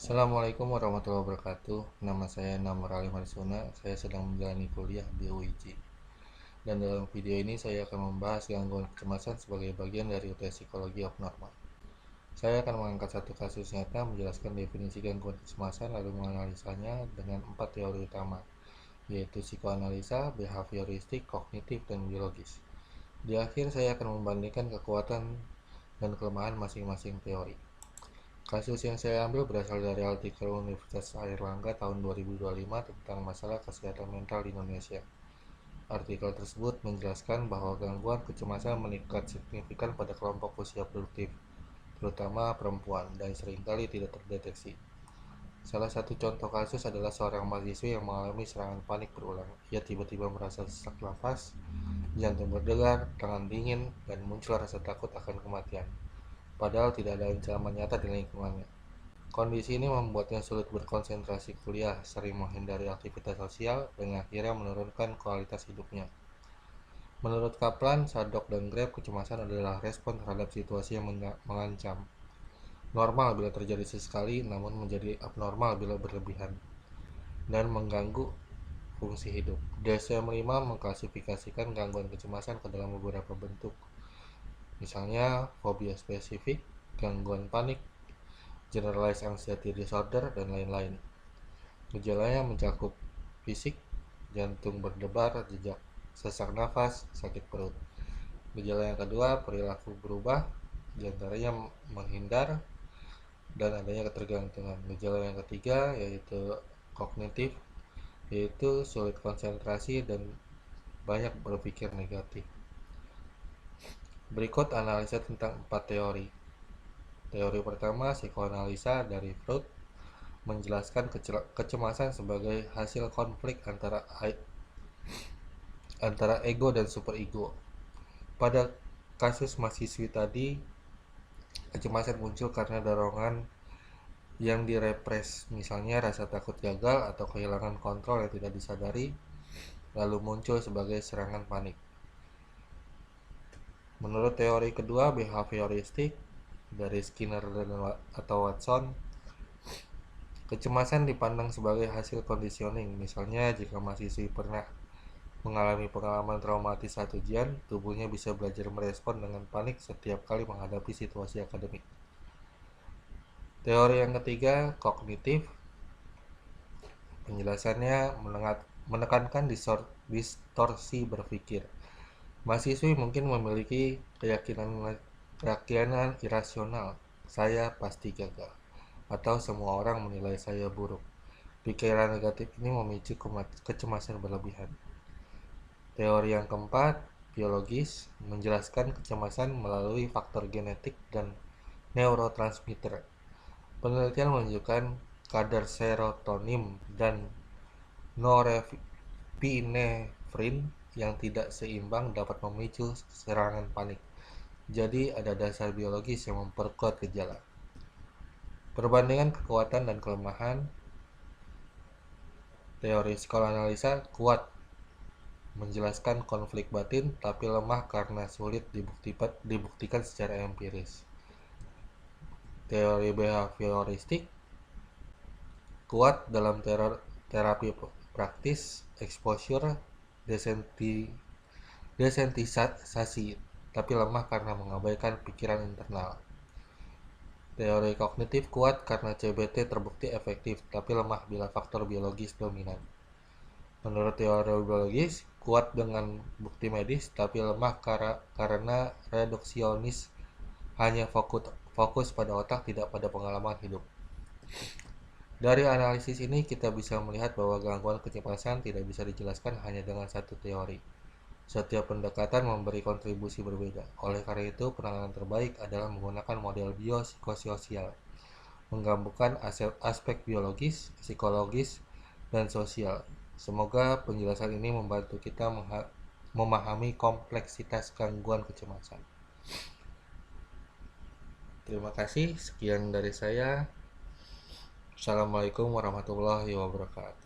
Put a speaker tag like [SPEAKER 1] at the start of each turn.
[SPEAKER 1] Assalamualaikum warahmatullahi wabarakatuh. Nama saya Namur Ali Marsuna. Saya sedang menjalani kuliah di UIJ. Dan dalam video ini saya akan membahas gangguan kecemasan sebagai bagian dari UTS Psikologi Abnormal. Saya akan mengangkat satu kasus nyata, menjelaskan definisi gangguan kecemasan, lalu menganalisanya dengan 4 teori utama, yaitu psikoanalisa, behavioristik, kognitif, dan biologis. Di akhir saya akan membandingkan kekuatan dan kelemahan masing-masing teori. Kasus yang saya ambil berasal dari artikel Universitas Airlangga tahun 2025 tentang masalah kesehatan mental di Indonesia. Artikel tersebut menjelaskan bahwa gangguan kecemasan meningkat signifikan pada kelompok usia produktif, terutama perempuan, dan seringkali tidak terdeteksi. Salah satu contoh kasus adalah seorang mahasiswa yang mengalami serangan panik berulang. Ia tiba-tiba merasa sesak nafas, jantung berdegar, tangan dingin, dan muncul rasa takut akan kematian. Padahal tidak ada ancaman nyata di lingkungannya. Kondisi ini membuatnya sulit berkonsentrasi kuliah, sering menghindari aktivitas sosial, dan akhirnya menurunkan kualitas hidupnya. Menurut Kaplan, Sadok, dan Greb, kecemasan adalah respon terhadap situasi yang mengancam. Normal bila terjadi sesekali, namun menjadi abnormal bila berlebihan, dan mengganggu fungsi hidup. DSM-5 mengklasifikasikan gangguan kecemasan ke dalam beberapa bentuk, misalnya fobia spesifik, gangguan panik, generalized anxiety disorder, dan lain-lain. Gejalanya mencakup fisik, jantung berdebar, jejak sesak nafas, sakit perut. Gejala yang kedua, perilaku berubah, diantaranya menghindar dan adanya ketergantungan. Gejala yang ketiga yaitu kognitif, yaitu sulit konsentrasi dan banyak berpikir negatif. Berikut analisa tentang 4 teori. Teori pertama, psikoanalisa dari Freud, menjelaskan kecemasan sebagai hasil konflik antara ego dan superego. Pada kasus mahasiswi tadi, kecemasan muncul karena dorongan yang direpres, misalnya rasa takut gagal atau kehilangan kontrol yang tidak disadari, lalu muncul sebagai serangan panik. Menurut teori kedua, behavioristik, dari Skinner atau Watson, kecemasan dipandang sebagai hasil conditioning. Misalnya, jika mahasiswi pernah mengalami pengalaman traumatis saat ujian, tubuhnya bisa belajar merespon dengan panik setiap kali menghadapi situasi akademik. Teori yang ketiga, kognitif. Penjelasannya menekankan distorsi berpikir. Mahasiswi mungkin memiliki keyakinan irasional, saya pasti gagal, atau semua orang menilai saya buruk. Pikiran negatif ini memicu kecemasan berlebihan. Teori yang keempat, biologis, menjelaskan kecemasan melalui faktor genetik dan neurotransmitter. Penelitian menunjukkan kadar serotonin dan norepinefrin yang tidak seimbang dapat memicu serangan panik. Jadi ada dasar biologis yang memperkuat gejala. Perbandingan kekuatan dan kelemahan. Teori psikoanalisa kuat, menjelaskan konflik batin, tapi lemah karena sulit dibuktikan secara empiris. Teori behavioristik kuat dalam terapi praktis, exposure, desensitisasi, tapi lemah karena mengabaikan pikiran internal. Teori kognitif kuat karena CBT terbukti efektif, tapi lemah bila faktor biologis dominan. Menurut teori biologis, kuat dengan bukti medis, tapi lemah karena reduksionis, hanya fokus pada otak, tidak pada pengalaman hidup. Dari analisis ini kita bisa melihat bahwa gangguan kecemasan tidak bisa dijelaskan hanya dengan satu teori. Setiap pendekatan memberi kontribusi berbeda. Oleh karena itu, penanganan terbaik adalah menggunakan model biopsikososial, menggabungkan aspek biologis, psikologis, dan sosial. Semoga penjelasan ini membantu kita memahami kompleksitas gangguan kecemasan. Terima kasih, sekian dari saya. Assalamualaikum warahmatullahi wabarakatuh.